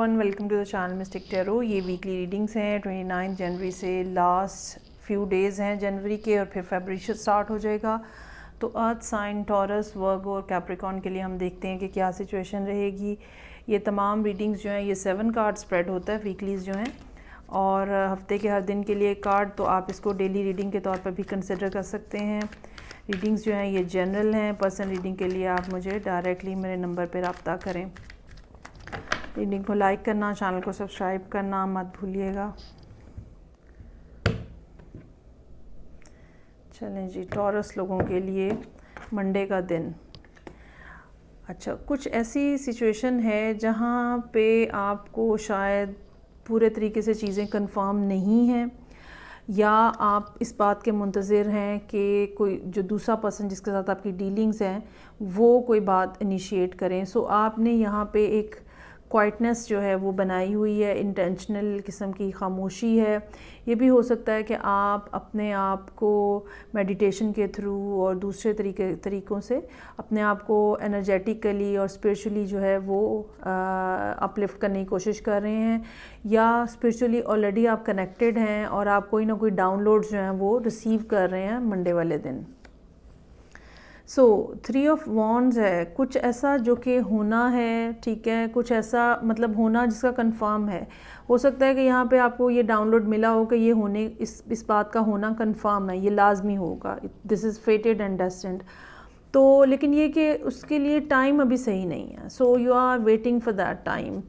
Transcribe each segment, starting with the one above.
Everyone, welcome to the channel mystic tarot. ये weekly readings हैं 29 जनवरी से। लास्ट फ्यू डेज़ हैं जनवरी के और फिर फरवरी से स्टार्ट हो जाएगा। तो अर्थ साइन, टॉरस, वर्गो और कैप्रिकॉर्न के लिए हम देखते हैं कि क्या सिचुएशन रहेगी। ये तमाम रीडिंग्स जो हैं ये 7 कार्ड स्प्रेड होता है वीकलीज़ जो हैं, और हफ्ते के हर दिन के लिए एक कार्ड। तो आप इसको डेली रीडिंग के तौर पर भी कंसिडर कर सकते हैं। रीडिंग्स जो हैं ये जनरल हैं। पर्सनल रीडिंग के लिए आप मुझे डायरेक्टली मेरे नंबर पर रब्ता करें। रीडिंग को लाइक करना, चैनल को सब्सक्राइब करना मत भूलिएगा। चलें जी, टॉरस लोगों के लिए मंडे का दिन। अच्छा, कुछ ऐसी सिचुएशन है जहाँ पे आपको शायद पूरे तरीके से चीज़ें कंफर्म नहीं हैं, या आप इस बात के मुंतज़िर हैं कि कोई जो दूसरा पर्सन जिसके साथ आपकी डीलिंग्स हैं वो कोई बात इनिशिएट करें। सो आपने यहाँ पे एक क्वाइटनेस जो है वो बनाई हुई है, इंटेंशनल किस्म की खामोशी है। ये भी हो सकता है कि आप अपने आप को मेडिटेशन के थ्रू और दूसरे तरीक़ों से अपने आप को एनर्जेटिकली और स्पिरिचुअली जो है वो अपलिफ्ट करने की कोशिश कर रहे हैं, या स्पिरिचुअली ऑलरेडी आप कनेक्टेड हैं और आप कोई ना कोई डाउनलोड्स जो हैं वो रिसीव कर रहे हैं मंडे वाले दिन। सो 3 ऑफ वॉन्ड्स है, कुछ ऐसा जो कि होना है, ठीक है, कुछ ऐसा मतलब होना जिसका कंफर्म है। हो सकता है कि यहाँ पे आपको ये डाउनलोड मिला हो कि ये होने इस बात का होना कंफर्म है, ये लाजमी होगा, दिस इज़ फेटेड एंड डेस्टिन्ड। तो लेकिन ये कि उसके लिए टाइम अभी सही नहीं है। So you are waiting for that time,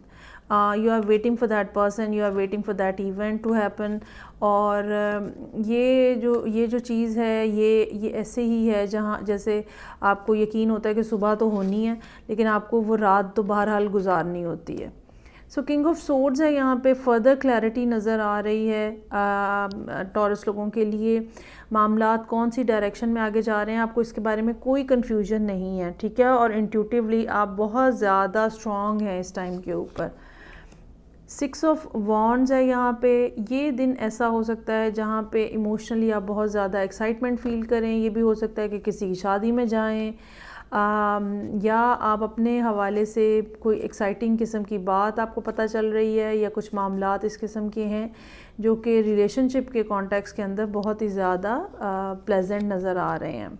you are waiting for that person, you are waiting for that event to happen. और ये जो चीज़ है ये ऐसे ही है जहाँ जैसे आपको यकीन होता है कि सुबह तो होनी है, लेकिन आपको वो रात तो बहरहाल गुजारनी होती है। सो किंग ऑफ सोर्ड्स है, यहाँ पे फर्दर क्लैरिटी नज़र आ रही है टॉरस लोगों के लिए। मामलात कौन सी डायरेक्शन में आगे जा रहे हैं, आपको इसके बारे में कोई कन्फ्यूजन नहीं है, ठीक है। और इंट्यूटिवली आप बहुत ज़्यादा स्ट्रॉन्ग हैं इस टाइम के ऊपर। 6 ऑफ वॉन्ड्स है यहाँ पे। ये दिन ऐसा हो सकता है जहाँ पे इमोशनली आप बहुत ज़्यादा एक्साइटमेंट फ़ील करें। ये भी हो सकता है कि किसी की शादी में जाएं, या आप अपने हवाले से कोई एक्साइटिंग किस्म की बात आपको पता चल रही है, या कुछ मामलात इस किस्म के हैं जो कि रिलेशनशिप के कॉन्टेक्स्ट के अंदर बहुत ही ज़्यादा प्लेजेंट नज़र आ रहे हैं।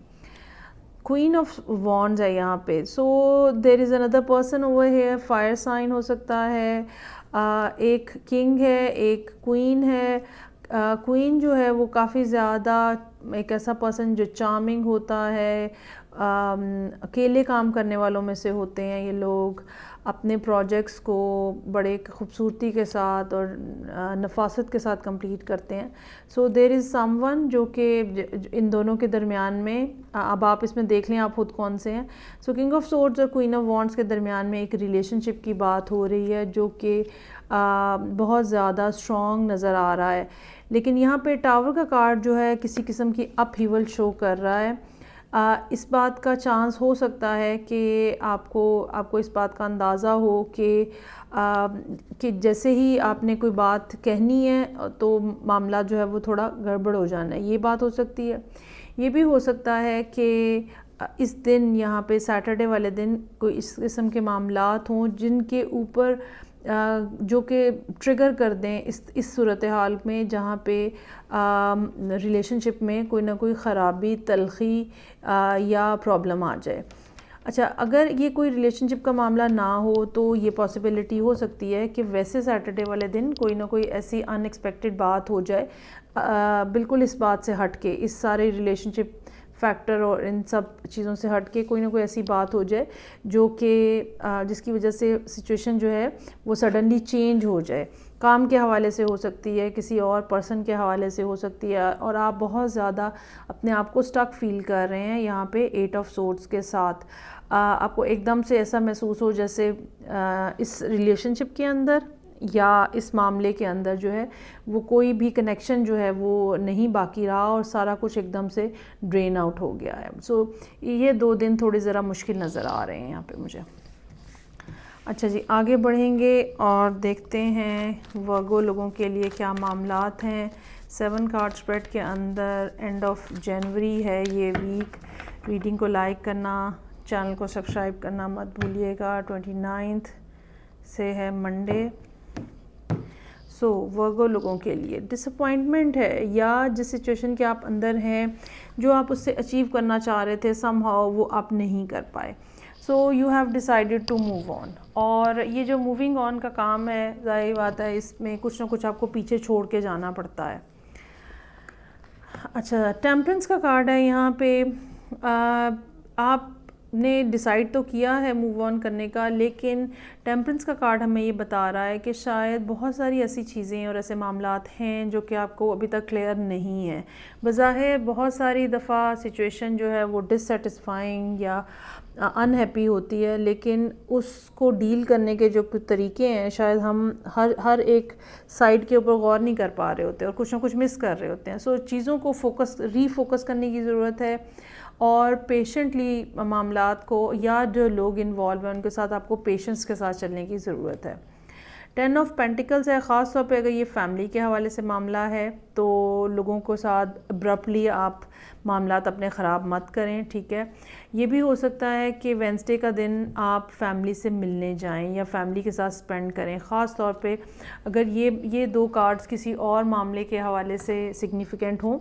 क्वीन ऑफ वॉन्ड्स है यहाँ पे। So there is another person over here, fire sign हो सकता है। एक किंग है, एक क्वीन है। क्वीन जो है वो काफ़ी ज़्यादा एक ऐसा पर्सन जो चार्मिंग होता है, अकेले काम करने वालों में से होते हैं ये लोग। अपने प्रोजेक्ट्स को बड़े खूबसूरती के साथ और नफासत के साथ कंप्लीट करते हैं। सो देयर इज़ समवन जो कि इन दोनों के दरमियान में, अब आप इसमें देख लें आप खुद कौन से हैं। सो किंग ऑफ सोर्ड्स और क्वीन ऑफ वॉन्ड्स के दरमियान में एक रिलेशनशिप की बात हो रही है जो कि बहुत ज़्यादा स्ट्रॉन्ग नज़र आ रहा है। लेकिन यहाँ पे टावर का कार्ड जो है किसी किस्म की अपहीवल शो कर रहा है। इस बात का चांस हो सकता है कि आपको इस बात का अंदाज़ा हो कि जैसे ही आपने कोई बात कहनी है तो मामला जो है वो थोड़ा गड़बड़ हो जाना है, ये बात हो सकती है। ये भी हो सकता है कि इस दिन यहाँ पे सैटरडे वाले दिन कोई इस किस्म के मामलात हों जिनके ऊपर जो कि ट्रिगर कर दें इस सूरत हाल में जहाँ पे रिलेशनशिप में कोई ना कोई ख़राबी, तलख़ी या प्रॉब्लम आ जाए। अच्छा, अगर ये कोई रिलेशनशिप का मामला ना हो तो ये पॉसिबिलिटी हो सकती है कि वैसे सैटरडे वाले दिन कोई ना कोई ऐसी अनएक्सपेक्टेड बात हो जाए, बिल्कुल इस बात से हट के, इस सारे रिलेशनशिप फैक्टर और इन सब चीज़ों से हट के कोई ना कोई ऐसी बात हो जाए जो कि जिसकी वजह से सिचुएशन जो है वो सडनली चेंज हो जाए। काम के हवाले से हो सकती है, किसी और पर्सन के हवाले से हो सकती है, और आप बहुत ज़्यादा अपने आप को स्टक फील कर रहे हैं यहाँ पे 8 ऑफ सोर्ड्स के साथ। आपको एकदम से ऐसा महसूस हो जैसे इस रिलेशनशिप के अंदर या इस मामले के अंदर जो है वो कोई भी कनेक्शन जो है वो नहीं बाकी रहा और सारा कुछ एकदम से ड्रेन आउट हो गया है। सो ये 2 दिन थोड़े ज़रा मुश्किल नज़र आ रहे हैं यहाँ पे मुझे। अच्छा जी, आगे बढ़ेंगे और देखते हैं वर्गो लोगों के लिए क्या मामलात हैं 7 कार्ड स्प्रेड के अंदर। एंड ऑफ जनवरी है ये वीक। रीडिंग को लाइक करना, चैनल को सब्सक्राइब करना मत भूलिएगा। 29 से है मंडे। सो वर्गो लोगों के लिए डिसअपॉइंटमेंट है, या जिस सिचुएशन के आप अंदर हैं, जो आप उससे अचीव करना चाह रहे थे समहाउ वो आप नहीं कर पाए, so you have decided to move on. और ये जो मूविंग ऑन का काम है, ज़ाहिर बात है इसमें कुछ ना कुछ आपको पीछे छोड़ के जाना पड़ता है। अच्छा, टेम्परेंस का कार्ड है यहाँ पे। आपने डिसाइड तो किया है मूव ऑन करने का, लेकिन टेम्परेंस का कार्ड हमें ये बता रहा है कि शायद बहुत सारी ऐसी चीज़ें और ऐसे मामलात हैं जो कि आपको अभी तक क्लियर नहीं है। बज़ाहिर बहुत सारी दफ़ा सिचुएशन जो है वो डिससेटिस्फाइंग या अनहैप्पी होती है, लेकिन उसको डील करने के जो कुछ तरीके हैं शायद हम हर एक साइड के ऊपर गौर नहीं कर पा रहे होते और कुछ ना कुछ मिस कर रहे होते हैं। सो चीज़ों को रीफोकस करने की ज़रूरत है, और पेशेंटली मामलात को या जो लोग इन्वॉल्व हैं उनके साथ आपको पेशेंस के साथ चलने की ज़रूरत है। 10 ऑफ पेंटिकल्स है, ख़ास तौर पे अगर ये फैमिली के हवाले से मामला है तो लोगों को साथ अब्रप्टली आप मामलात अपने ख़राब मत करें, ठीक है। ये भी हो सकता है कि वेंसडे का दिन आप फैमिली से मिलने जाएं या फैमिली के साथ स्पेंड करें, ख़ास तौर पे अगर ये दो कार्ड्स किसी और मामले के हवाले से सिग्निफिकेंट हों।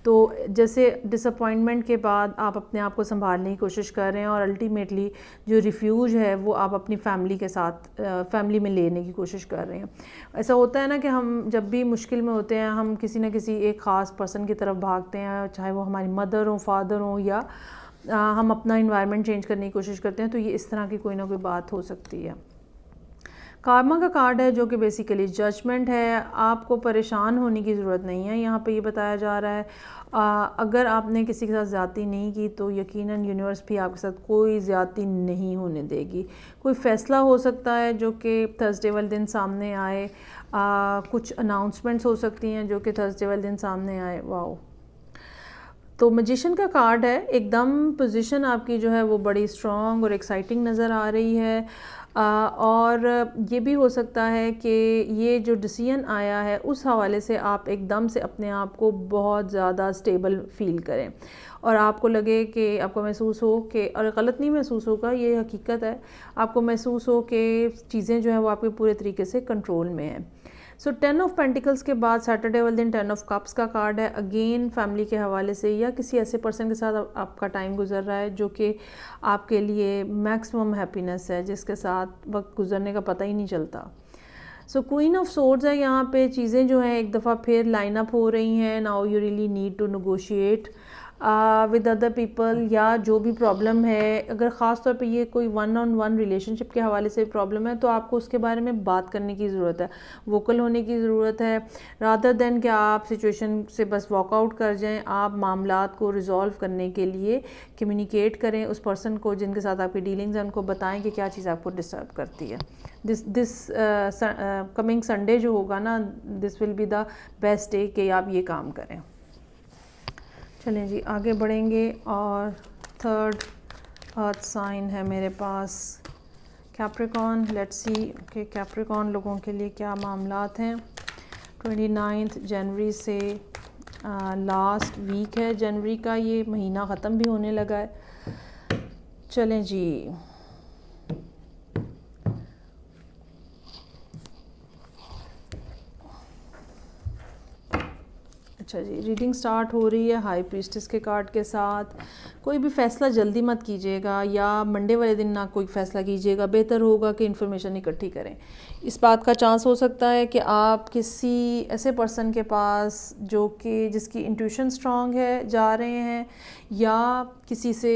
तो जैसे डिसअपॉइंटमेंट के बाद आप अपने आप को संभालने की कोशिश कर रहे हैं और अल्टीमेटली जो रिफ्यूज है वो आप अपनी फैमिली के साथ फैमिली में लेने की कोशिश कर रहे हैं। ऐसा होता है ना कि हम जब भी मुश्किल में होते हैं हम किसी न किसी एक ख़ास पर्सन की तरफ भागते हैं, चाहे वो हमारी मदर हो, फादर हो, या हम अपना इन्वायरमेंट चेंज करने की कोशिश करते हैं। तो ये इस तरह की कोई ना कोई बात हो सकती है। कार्मा का कार्ड है जो कि बेसिकली जजमेंट है। आपको परेशान होने की ज़रूरत नहीं है, यहाँ पे ये बताया जा रहा है। अगर आपने किसी के साथ ज़्यादती नहीं की तो यकीनन यूनिवर्स भी आपके साथ कोई ज़्यादती नहीं होने देगी। कोई फ़ैसला हो सकता है जो कि थर्सडे वाले दिन सामने आए, कुछ अनाउंसमेंट्स हो सकती हैं जो कि थर्सडे वाले दिन सामने आए। वाओ, तो मैजिशियन का कार्ड है। एकदम पोजीशन आपकी जो है वो बड़ी स्ट्रॉन्ग और एक्साइटिंग नज़र आ रही है, और ये भी हो सकता है कि ये जो डिसीजन आया है उस हवाले से आप एकदम से अपने आप को बहुत ज़्यादा स्टेबल फील करें और आपको लगे कि आपको महसूस हो कि, और गलत नहीं महसूस होगा, ये हकीकत है, आपको महसूस हो कि चीज़ें जो हैं वो आपके पूरे तरीके से कंट्रोल में हैं। सो 10 ऑफ पेंटिकल्स के बाद सैटरडे वाले दिन 10 ऑफ कप्स का कार्ड है। अगेन फैमिली के हवाले से या किसी ऐसे पर्सन के साथ आपका टाइम गुजर रहा है जो कि आपके लिए मैक्सिमम हैप्पीनेस है, जिसके साथ वक्त गुजरने का पता ही नहीं चलता। सो क्वीन ऑफ सोर्ड्स है। यहाँ पे चीज़ें जो हैं एक दफ़ा फिर लाइन अप हो रही हैं। Now you really need to negotiate with other people, या जो भी प्रॉब्लम है, अगर ख़ास तौर पे ये कोई 1-on-1 रिलेशनशिप के हवाले से प्रॉब्लम है तो आपको उसके बारे में बात करने की ज़रूरत है, वोकल होने की ज़रूरत है, रादर देन कि आप सिचुएशन से बस वॉकआउट कर जाएं। आप मामलात को रिजॉल्व करने के लिए कम्युनिकेट करें उस पर्सन को जिनके साथ आपकी डीलिंग्स हैं, उनको बताएं कि क्या चीज़ आपको डिस्टर्ब करती है। दिस कमिंग संडे जो होगा ना, this will be the best day कि आप ये काम करें। चलें जी, आगे बढ़ेंगे, और थर्ड अर्थ साइन है मेरे पास कैप्रिकॉर्न। लेट्स सी कि कैप्रिकॉर्न लोगों के लिए क्या मामलात हैं। 29 जनवरी से लास्ट वीक है जनवरी का, ये महीना ख़त्म भी होने लगा है। चलें जी, अच्छा जी, रीडिंग स्टार्ट हो रही है हाई प्रीस्टेस के कार्ड के साथ। कोई भी फ़ैसला जल्दी मत कीजिएगा, या मंडे वाले दिन ना कोई फ़ैसला कीजिएगा। बेहतर होगा कि इन्फॉर्मेशन इकट्ठी करें। इस बात का चांस हो सकता है कि आप किसी ऐसे पर्सन के पास जो कि जिसकी इंट्यूशन स्ट्रांग है जा रहे हैं, या किसी से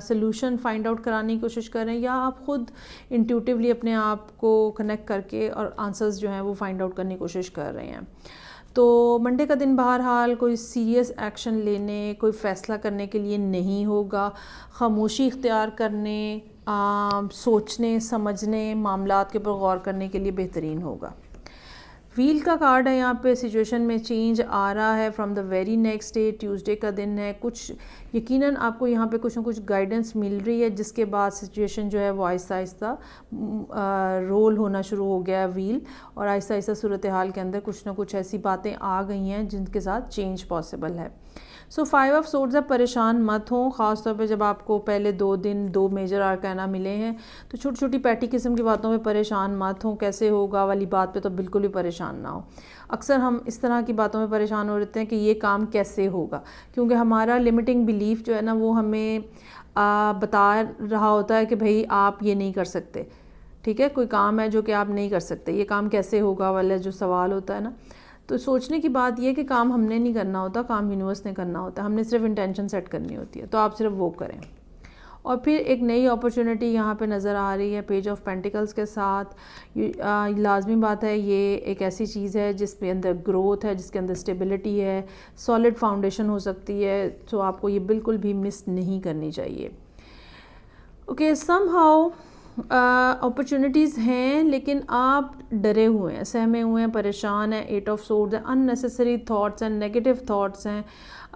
सलूशन फाइंड आउट कराने की कोशिश कर रहे हैं, या आप ख़ुद इंट्यूटिवली अपने आप को कनेक्ट करके और आंसर्स जो हैं वो फाइंड आउट करने की कोशिश कर रहे हैं। तो मंडे का दिन बहरहाल कोई सीरियस एक्शन लेने, कोई फ़ैसला करने के लिए नहीं होगा। खामोशी इख्तियार करने, सोचने समझने, मामलात के ऊपर गौर करने के लिए बेहतरीन होगा। व्हील का कार्ड है यहाँ पे, सिचुएशन में चेंज आ रहा है from the very next day, Tuesday का दिन है, कुछ यकीनन आपको यहाँ पे कुछ ना कुछ गाइडेंस मिल रही है, जिसके बाद सिचुएशन जो है वो आहिस्ता आहिस्ता रोल होना शुरू हो गया है व्हील, और आहिस्ता आहिस्ता सूरत हाल के अंदर कुछ ना कुछ ऐसी बातें आ गई हैं जिनके साथ चेंज पॉसिबल है। सो 5 ऑफ सोर्ड्स है, परेशान मत हो, ख़ास तौर पे जब आपको पहले 2 दिन 2 मेजर आर्काना मिले हैं, तो छोटी छोटी पैटी किस्म की बातों में परेशान मत हो, कैसे होगा वाली बात पे तो बिल्कुल भी परेशान ना हो। अक्सर हम इस तरह की बातों में परेशान हो रहते हैं कि ये काम कैसे होगा, क्योंकि हमारा लिमिटिंग बिलीफ जो है ना वो हमें बता रहा होता है कि भाई आप ये नहीं कर सकते, ठीक है, कोई काम है जो कि आप नहीं कर सकते, ये काम कैसे होगा वाला जो सवाल होता है ना, तो सोचने की बात यह कि काम हमने नहीं करना होता, काम यूनिवर्स ने करना होता है, हमने सिर्फ इंटेंशन सेट करनी होती है, तो आप सिर्फ वो करें। और फिर एक नई अपॉर्चुनिटी यहाँ पे नज़र आ रही है पेज ऑफ पेंटिकल्स के साथ। लाजमी बात है, ये एक ऐसी चीज़ है जिसके अंदर ग्रोथ है, जिसके अंदर स्टेबिलिटी है, सॉलिड फाउंडेशन हो सकती है, तो आपको ये बिल्कुल भी मिस नहीं करनी चाहिए। ओके, समहाउ अपॉर्चुनिटीज़ हैं, लेकिन आप डरे हुए हैं, सहमे हुए हैं, परेशान हैं। 8 ऑफ सोर्ड्स है, अननेसेसरी थॉट्स हैं, नेगेटिव थॉट्स हैं,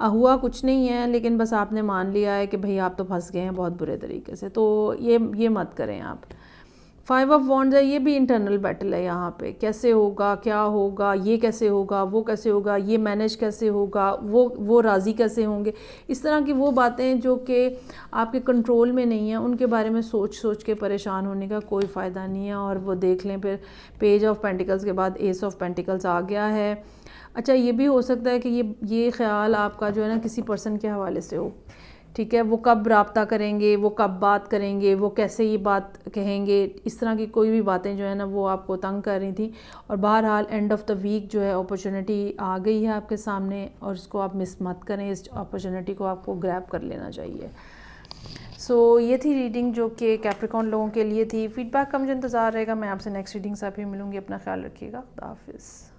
हुआ कुछ नहीं है, लेकिन बस आपने मान लिया है कि भाई आप तो फंस गए हैं बहुत बुरे तरीके से, तो ये मत करें आप। 5 ऑफ वॉन्ड्स है, ये भी इंटरनल बैटल है यहाँ पे, कैसे होगा, क्या होगा, ये कैसे होगा, वो कैसे होगा, ये मैनेज कैसे होगा, वो राज़ी कैसे होंगे, इस तरह की वो बातें जो कि आपके कंट्रोल में नहीं है, उनके बारे में सोच सोच के परेशान होने का कोई फ़ायदा नहीं है। और वो देख लें, फिर पेज ऑफ पेंटिकल्स के बाद एस ऑफ पेंटिकल्स आ गया है। अच्छा, ये भी हो सकता है कि ये ख़्याल आपका जो है ना किसी पर्सन के हवाले से हो, ठीक है, वो कब रब्ता करेंगे, वो कब बात करेंगे, वो कैसे ये बात कहेंगे, इस तरह की कोई भी बातें जो है ना वो आपको तंग कर रही थी। और बहरहाल एंड ऑफ द वीक जो है अपॉर्चुनिटी आ गई है आपके सामने, और इसको आप मिस मत करें, इस अपॉर्चुनिटी को आपको ग्रैब कर लेना चाहिए। सो ये थी रीडिंग जो कि कैप्रिकॉर्न लोगों के लिए थी। फीडबैक का मुझे इंतज़ार रहेगा, मैं आपसे नेक्स्ट रीडिंग से भी मिलूँगी। अपना ख्याल रखिएगा, खुदा हाफिज़।